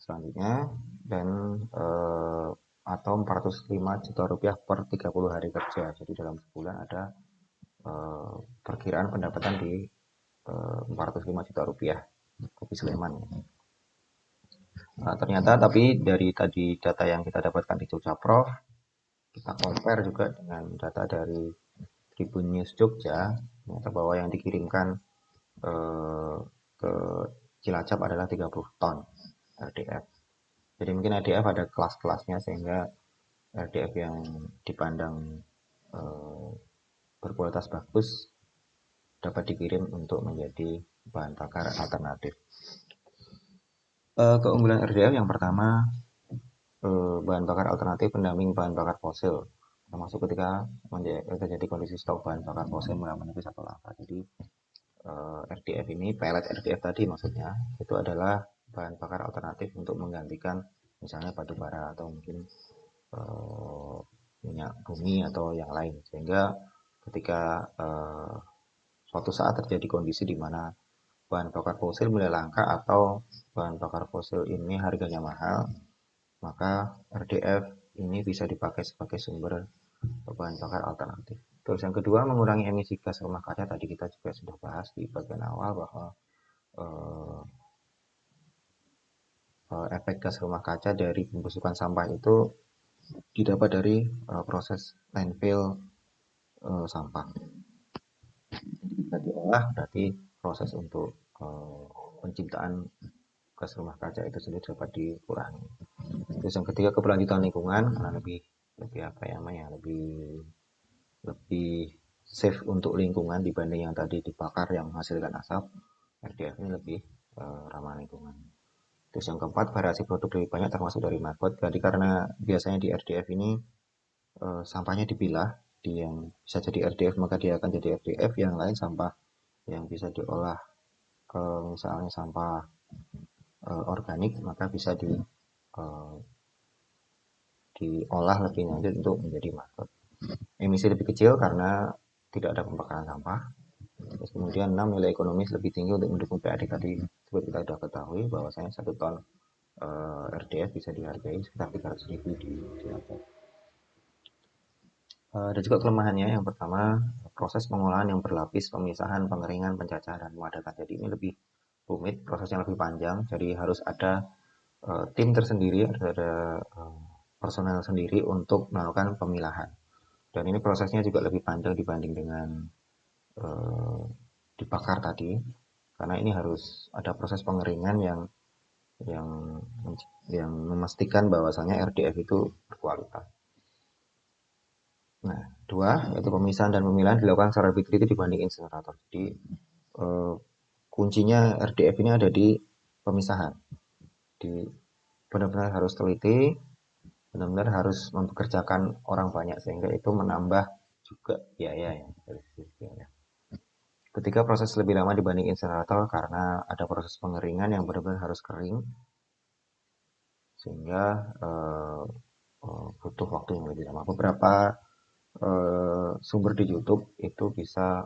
selanjutnya, dan atau 405 juta rupiah per 30 hari kerja. Jadi dalam sebulan ada perkiraan pendapatan di 405 juta rupiah Kopi Sleman. Nah, ternyata tapi dari tadi data yang kita dapatkan di Jogja Prof, kita compare juga dengan data dari Tribun News Jogja, ternyata bahwa yang dikirimkan ke Cilacap adalah 30 ton RDF. Jadi mungkin RDF ada kelas-kelasnya sehingga RDF yang dipandang berkualitas bagus dapat dikirim untuk menjadi bahan bakar alternatif. Keunggulan RDF yang pertama, bahan bakar alternatif pendamping bahan bakar fosil, termasuk ketika terjadi kondisi stok bahan bakar fosil mulai menipis atau langka. Jadi RDF ini, pellet RDF tadi maksudnya, itu adalah bahan bakar alternatif untuk menggantikan misalnya batu bara atau mungkin minyak bumi atau yang lain. Sehingga ketika suatu saat terjadi kondisi di mana bahan bakar fosil mulai langka atau bahan bakar fosil ini harganya mahal, maka RDF ini bisa dipakai sebagai sumber bahan bakar alternatif. Terus yang kedua, mengurangi emisi gas rumah kaca. Tadi kita juga sudah bahas di bagian awal bahwa efek gas rumah kaca dari pembusukan sampah itu didapat dari proses landfill sampah. Jika diolah berarti proses untuk penciptaan gas rumah kaca itu sendiri dapat dikurangi. Terus yang ketiga, keberlanjutan lingkungan, karena lebih apa ya namanya, lebih safe untuk lingkungan dibanding yang tadi dibakar yang menghasilkan asap. RDF ini lebih ramah lingkungan. Terus yang keempat, variasi produk lebih banyak termasuk dari maggot. Jadi karena biasanya di RDF ini sampahnya dipilah, yang bisa jadi RDF maka dia akan jadi RDF, yang lain sampah yang bisa diolah misalnya sampah organik maka bisa diolah lebih lanjut untuk menjadi maggot. Emisi lebih kecil karena tidak ada pembakaran sampah. Terus kemudian 6, nilai ekonomis lebih tinggi untuk mendukung PAD tadi. Seperti kita sudah ketahui bahwasanya 1 ton RDF bisa dihargai sekitar 300.000 di Cilacap. Ada juga kelemahannya. Yang pertama, proses pengolahan yang berlapis, pemisahan, pengeringan, pencacahan, dan pemadatan. Jadi ini lebih rumit, prosesnya lebih panjang. Jadi harus ada tim tersendiri, ada personel sendiri untuk melakukan pemilahan. Dan ini prosesnya juga lebih panjang dibanding dengan dibakar tadi, karena ini harus ada proses pengeringan yang memastikan bahwasanya RDF itu berkualitas. Nah, 2, yaitu pemisahan dan pemilahan dilakukan secara lebih teliti dibanding insinerator. Jadi kuncinya RDF ini ada di pemisahan. Benar-benar harus teliti, benar-benar harus mempekerjakan orang banyak sehingga itu menambah juga biaya ya. Ketika proses lebih lama dibanding insinerator karena ada proses pengeringan yang benar-benar harus kering sehingga butuh waktu yang lebih lama. Beberapa sumber di YouTube itu bisa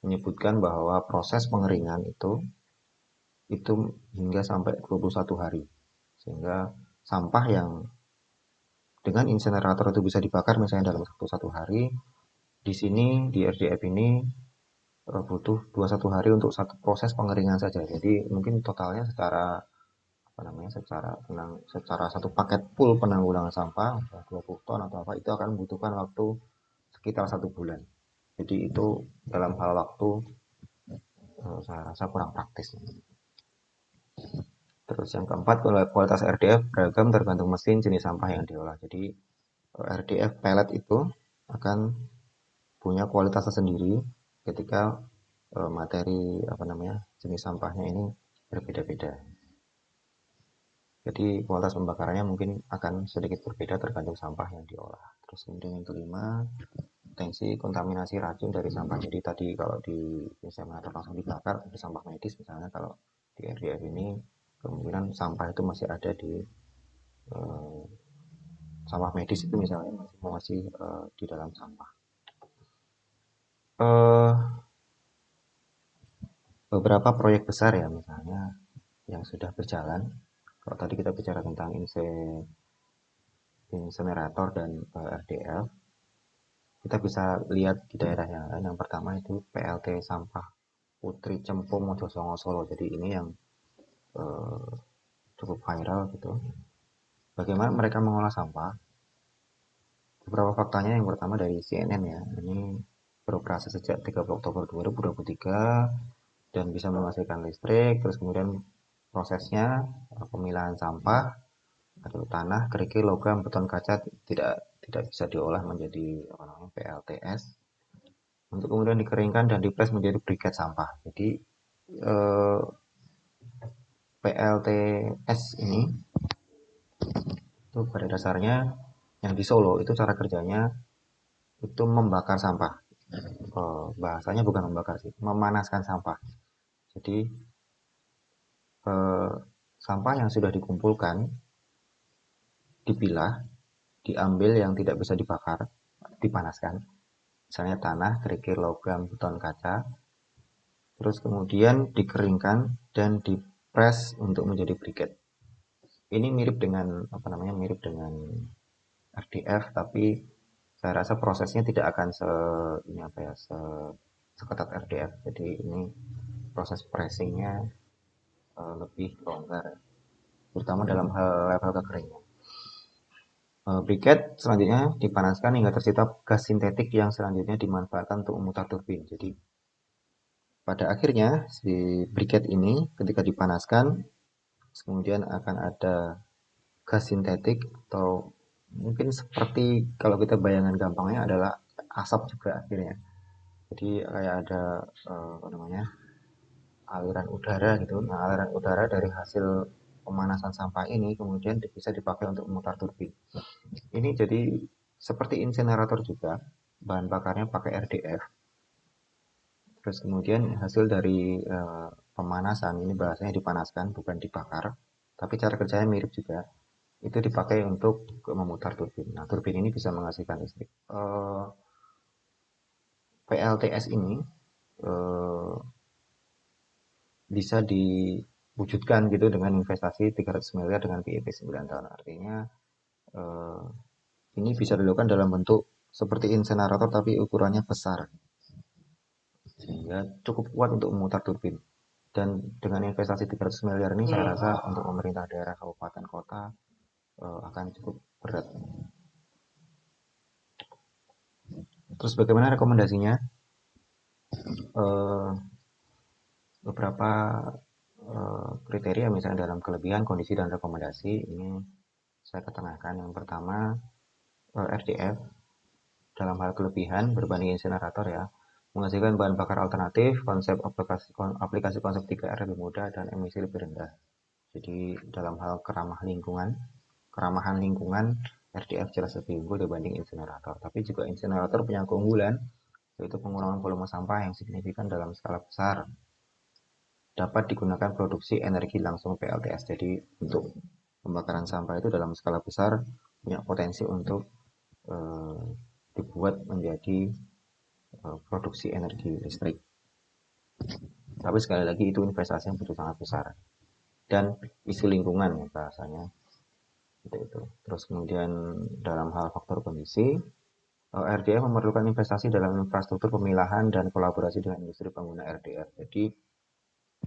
menyebutkan bahwa proses pengeringan itu hingga sampai 21 hari. Sehingga sampah yang dengan insinerator itu bisa dibakar misalnya dalam satu hari, di sini di RDF ini butuh 21 hari untuk satu proses pengeringan saja. Jadi mungkin totalnya secara secara satu paket full penanggulangan sampah 20 ton atau apa itu akan membutuhkan waktu sekitar 1 bulan. Jadi itu dalam hal waktu saya rasa kurang praktis. Terus yang keempat, kualitas RDF beragam tergantung mesin, jenis sampah yang diolah. Jadi RDF pellet itu akan punya kualitas tersendiri ketika materi jenis sampahnya ini berbeda-beda. Jadi kualitas pembakarannya mungkin akan sedikit berbeda tergantung sampah yang diolah. Terus kemudian yang kelima, potensi kontaminasi racun dari sampah. Jadi tadi kalau di insinerator langsung dibakar, di sampah medis misalnya, kalau di RDF ini kemungkinan sampah itu masih ada di sampah medis itu misalnya masih di dalam sampah. Beberapa proyek besar ya misalnya yang sudah berjalan Kalau tadi kita bicara tentang insenerator dan RDF, kita bisa lihat di daerah yang lain. Yang pertama itu PLT sampah Putri Cempung Mojosongo Solo. Jadi ini yang eh, cukup viral gitu. Bagaimana mereka mengolah sampah? Beberapa faktanya, yang pertama dari CNN ya. Ini beroperasi sejak 30 Oktober 2023 dan bisa menghasilkan listrik. Terus kemudian prosesnya pemilahan sampah atau tanah, kerikil, logam, beton, kaca tidak bisa diolah menjadi apa namanya PLTS untuk kemudian dikeringkan dan dipres menjadi briket sampah. Jadi eh, PLTS ini itu pada dasarnya yang di Solo itu cara kerjanya itu membakar sampah. Bahasanya bukan membakar sih, memanaskan sampah. Jadi eh, sampah yang sudah dikumpulkan dipilah, diambil yang tidak bisa dibakar, dipanaskan. Misalnya tanah, kerikil, logam, beton, kaca. Terus kemudian dikeringkan dan dipres untuk menjadi briket. Ini mirip dengan apa namanya? Mirip dengan RDF, tapi saya rasa prosesnya tidak akan ini apa ya, seketat RDF. Jadi ini proses pressingnya lebih longgar, terutama dalam hal level kekeringan. Briket selanjutnya dipanaskan hingga tercipta gas sintetik yang selanjutnya dimanfaatkan untuk memutar turbin. Jadi pada akhirnya si briket ini ketika dipanaskan kemudian akan ada gas sintetik atau mungkin seperti kalau kita bayangan gampangnya adalah asap juga akhirnya. Jadi kayak ada apa namanya aliran udara gitu. Nah, aliran udara dari hasil pemanasan sampah ini kemudian bisa dipakai untuk memutar turbin. Ini jadi seperti insenerator juga, bahan bakarnya pakai RDF. Terus kemudian hasil dari pemanasan ini bahasanya dipanaskan bukan dibakar, tapi cara kerjanya mirip juga. Itu dipakai untuk memutar turbin. Nah, turbin ini bisa menghasilkan listrik. PLTS ini eh, bisa diwujudkan gitu dengan investasi 300 miliar dengan PIP 9 tahun. Artinya eh, ini bisa dilakukan dalam bentuk seperti insenerator tapi ukurannya besar sehingga cukup kuat untuk memutar turbin. Dan dengan investasi 300 miliar ini saya rasa untuk pemerintah daerah kabupaten kota akan cukup berat. Terus bagaimana rekomendasinya? Eh, Beberapa kriteria misalnya dalam kelebihan, kondisi, dan rekomendasi ini saya ketengahkan. Yang pertama RDF dalam hal kelebihan berbanding insinerator ya, menghasilkan bahan bakar alternatif, konsep aplikasi konsep 3R lebih mudah dan emisi lebih rendah. Jadi dalam hal keramahan lingkungan RDF jelas lebih unggul dibanding insinerator. Tapi juga insinerator punya keunggulan yaitu pengurangan volume sampah yang signifikan dalam skala besar. Dapat digunakan produksi energi langsung PLTS. Jadi untuk pembakaran sampah itu dalam skala besar punya potensi untuk eh, dibuat menjadi produksi energi listrik. Tapi sekali lagi itu investasi yang butuh sangat besar dan isu lingkungan ya bahasanya itu. Terus kemudian dalam hal faktor kondisi, RDF memerlukan investasi dalam infrastruktur pemilahan dan kolaborasi dengan industri pengguna RDF. Jadi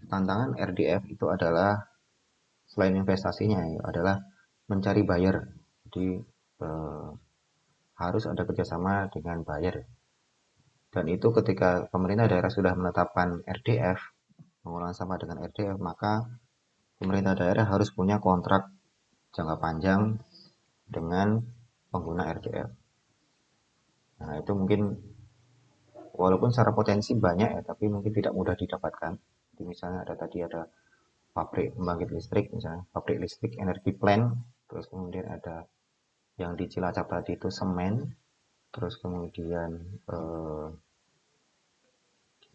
tantangan RDF itu adalah selain investasinya ya, adalah mencari buyer. Jadi eh, harus ada kerjasama dengan buyer. Dan itu ketika pemerintah daerah sudah menetapkan RDF, pengelolaan sampah dengan RDF, maka pemerintah daerah harus punya kontrak jangka panjang dengan pengguna RDF. Nah, itu mungkin walaupun secara potensi banyak ya, tapi mungkin tidak mudah didapatkan. Jadi misalnya ada pabrik pembangkit listrik, misalnya pabrik listrik energi plant, terus kemudian ada yang di Cilacap tadi itu semen, terus kemudian eh,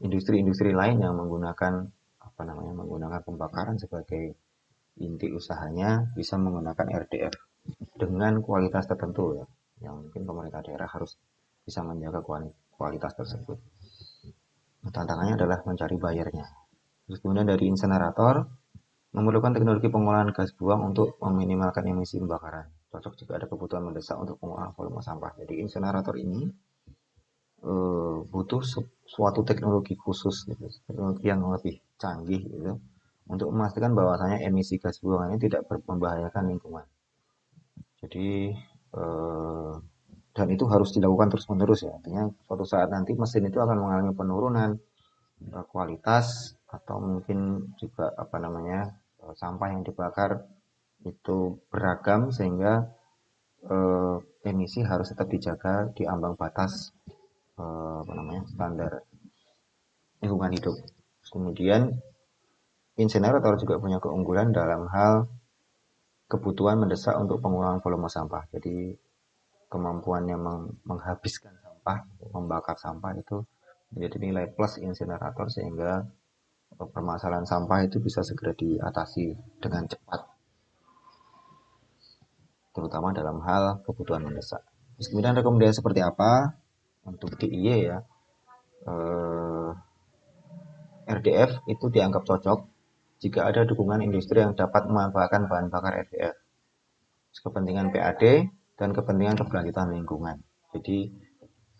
industri-industri lain yang menggunakan apa namanya menggunakan pembakaran sebagai inti usahanya bisa menggunakan RDF dengan kualitas tertentu ya, yang mungkin pemerintah daerah harus bisa menjaga kualitas tersebut. Tantangannya adalah mencari bayarnya. Terus kemudian dari insenerator, Memerlukan teknologi pengolahan gas buang untuk meminimalkan emisi pembakaran. Cocok jika ada kebutuhan mendesak untuk pengolahan volume sampah. Jadi insenerator ini butuh suatu teknologi khusus, gitu, teknologi yang lebih canggih gitu, untuk memastikan bahwasanya emisi gas buangannya tidak membahayakan lingkungan. Jadi eh, dan itu harus dilakukan terus-menerus ya. Artinya suatu saat nanti mesin itu akan mengalami penurunan kualitas atau mungkin juga apa namanya sampah yang dibakar itu beragam sehingga eh, emisi harus tetap dijaga di ambang batas apa namanya standar lingkungan hidup. Kemudian insinerator juga punya keunggulan dalam hal kebutuhan mendesak untuk pengurangan volume sampah. Jadi kemampuannya menghabiskan sampah, membakar sampah itu menjadi nilai plus insinerator sehingga permasalahan sampah itu bisa segera diatasi dengan cepat, terutama dalam hal kebutuhan mendesak. Terus kemudian rekomendasi seperti apa untuk DIY ya? RDF itu dianggap cocok jika ada dukungan industri yang dapat memanfaatkan bahan bakar RDF, kepentingan PAD dan kepentingan keberlanjutan lingkungan. Jadi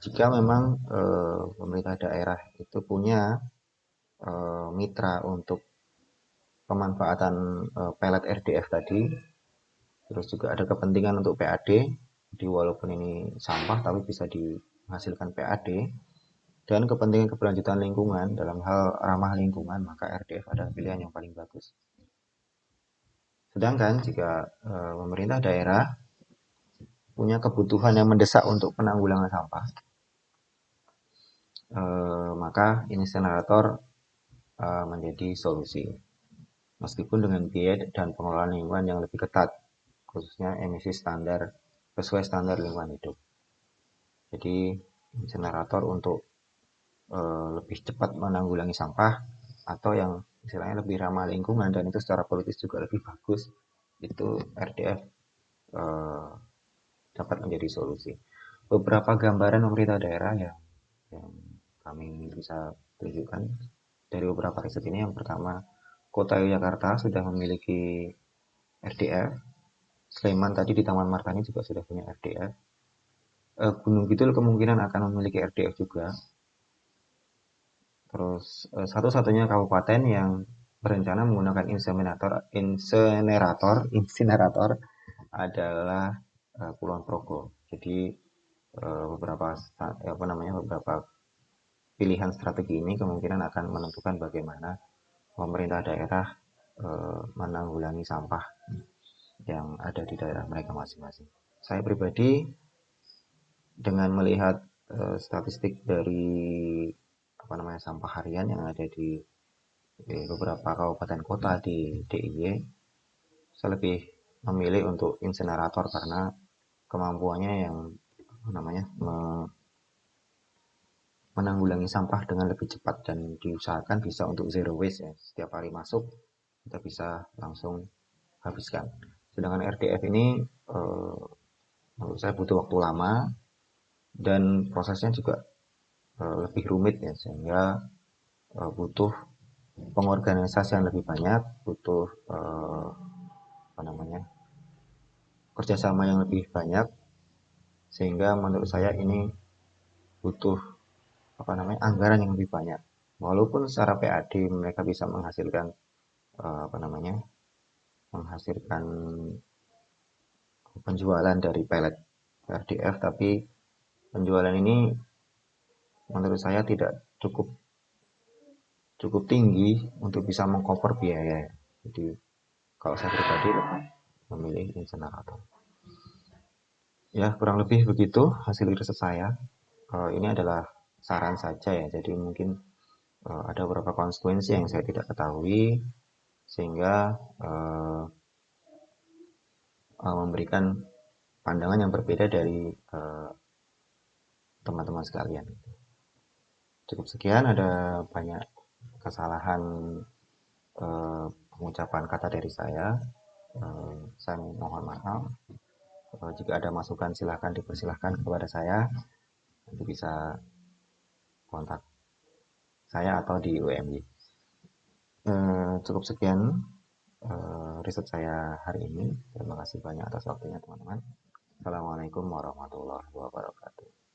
jika memang pemerintah daerah itu punya mitra untuk pemanfaatan pelet RDF tadi, terus juga ada kepentingan untuk PAD, jadi walaupun ini sampah tapi bisa dihasilkan PAD, dan kepentingan keberlanjutan lingkungan dalam hal ramah lingkungan, maka RDF adalah pilihan yang paling bagus. Sedangkan jika pemerintah daerah punya kebutuhan yang mendesak untuk penanggulangan sampah, maka insinerator menjadi solusi. Meskipun dengan biaya dan pengelolaan lingkungan yang lebih ketat, khususnya emisi standar sesuai standar lingkungan hidup. Jadi insinerator untuk lebih cepat menanggulangi sampah atau yang istilahnya lebih ramah lingkungan dan itu secara politis juga lebih bagus, itu RDF eh, dapat menjadi solusi. Beberapa gambaran pemerintah daerah yang kami bisa tunjukkan dari beberapa riset ini, yang pertama, Kota Yogyakarta sudah memiliki RDF, Sleman tadi di Taman Martani juga sudah punya RDF, Gunung Kidul kemungkinan akan memiliki RDF juga. Terus satu-satunya kabupaten yang berencana menggunakan insinerator adalah Kulon Progo. Jadi beberapa pilihan strategi ini kemungkinan akan menentukan bagaimana pemerintah daerah menanggulangi sampah yang ada di daerah mereka masing-masing. Saya pribadi dengan melihat statistik dari apa namanya sampah harian yang ada di beberapa kabupaten kota di DIY, saya lebih memilih untuk insinerator karena kemampuannya yang apa namanya menanggulangi sampah dengan lebih cepat dan diusahakan bisa untuk zero waste ya. Setiap hari masuk kita bisa langsung habiskan. Sedangkan RDF ini menurut saya butuh waktu lama dan prosesnya juga lebih rumit ya, sehingga butuh pengorganisasian lebih banyak, butuh apa namanya kerjasama yang lebih banyak, sehingga menurut saya ini butuh apa namanya anggaran yang lebih banyak. Walaupun secara PAD mereka bisa menghasilkan apa namanya menghasilkan penjualan dari pelet RDF, tapi penjualan ini menurut saya tidak cukup cukup tinggi untuk bisa mengcover biaya. Jadi kalau saya pribadi lebih memilih insinerator. Ya kurang lebih begitu hasil riset saya. Ini adalah saran saja ya. Jadi mungkin ada beberapa konsekuensi yang saya tidak ketahui sehingga memberikan pandangan yang berbeda dari teman-teman sekalian. Cukup sekian, ada banyak kesalahan pengucapan kata dari saya. Saya mohon maaf. Jika ada masukan silahkan dipersilahkan kepada saya. Nanti bisa kontak saya atau di UMY. Cukup sekian riset saya hari ini. Terima kasih banyak atas waktunya teman-teman. Assalamualaikum warahmatullahi wabarakatuh.